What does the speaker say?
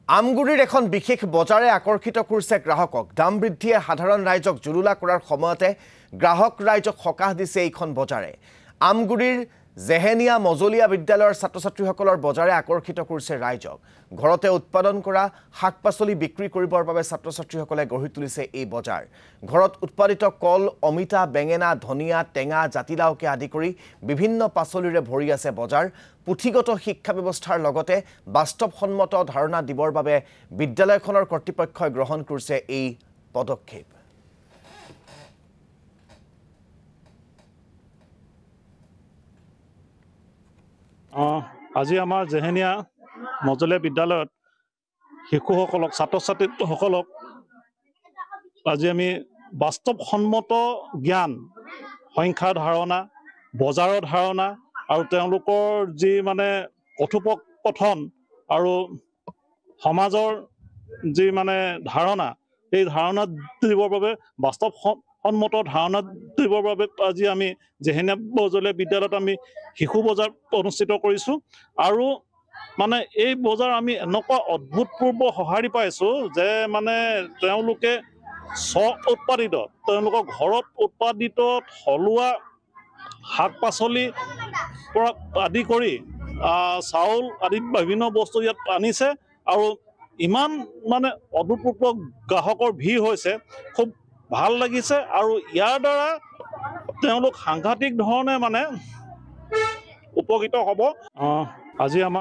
আমগুৰিৰ এখন বিশেষ বজাৰে আকৰ্ষিত কৰিছে গ্ৰাহকক। দাম বৃদ্ধিয়ে সাধাৰণ ৰাইজক জুলুলা কৰাৰ সময়তে গ্ৰাহক ৰাইজক সকাহ দিছে এইখন বজাৰে। আমগুৰিৰ জেহেনিয়া মজলীয়া বিদ্যালয়ৰ ছাত্ৰ-ছাত্ৰীসকলৰ বজাৰে আকৰ্ষিত কৰিছে ৰাইজক। ঘৰতে উৎপাদন কৰা শাক-পাচলি বিক্ৰী কৰিবৰ বাবে ছাত্ৰ-ছাত্ৰীসকলে গঢ়ি তুলিছে এই বজাৰ। ঘৰত উৎপাদিত কল, অমিতা, বেঙেনা, ধনিয়া, টেঙা, জাতিলাওকে আদি কৰি বিভিন্ন পাচলিৰে ভৰি আছে বজাৰ। পুথিগত শিক্ষা ব্যৱস্থাৰ লগতে বাস্তৱসন্মত ধাৰণা দিবৰ বাবে বিদ্যালয়খনৰ কৰ্তৃপক্ষই গ্ৰহণ কৰিছে এই পদক্ষেপ। আজি আমাৰ জেহেনিয়া মজলীয়া বিদ্যালয়ত শিশুসকলক ছাত্ৰ-ছাত্ৰীসকলক আজি আমি বাস্তৱসন্মত জ্ঞান, সংখ্যাৰ ধাৰণা, বজাৰৰ ধাৰণা আৰু তেওঁলোকৰ যি কথোপকথন আৰু সমাজৰ যি ধাৰণা, এই ধাৰণা দিবৰ বাবে বাস্তৱসন্মত ধাৰণা দিবৰ বাবে আজি আমি জেহেনিয়া মজলীয়া বিদ্যালয়ত আমি শিশু বজাৰ অনুষ্ঠিত কৰিছোঁ। আৰু এই বজাৰ আমি এনেকুৱা অভূতপূৰ্ব সঁহাৰি পাইছোঁ যে তেওঁলোকে উৎপাদিত, তেওঁলোকৰ ঘৰত উৎপাদিত থলুৱা শাক পাচলিৰ পৰা আদি কৰি চাউল আদি বিভিন্ন বস্তু ইয়াত আনিছে আৰু ইমান অভূতপূৰ্ব গ্ৰাহকৰ ভিৰ হৈছে, খুব ভাল লাগিছে। আৰু ইয়াৰ দ্বাৰা তেওঁলোক সাংঘাতিক ধৰণে উপকৃত হ'ব। আজি আমাৰ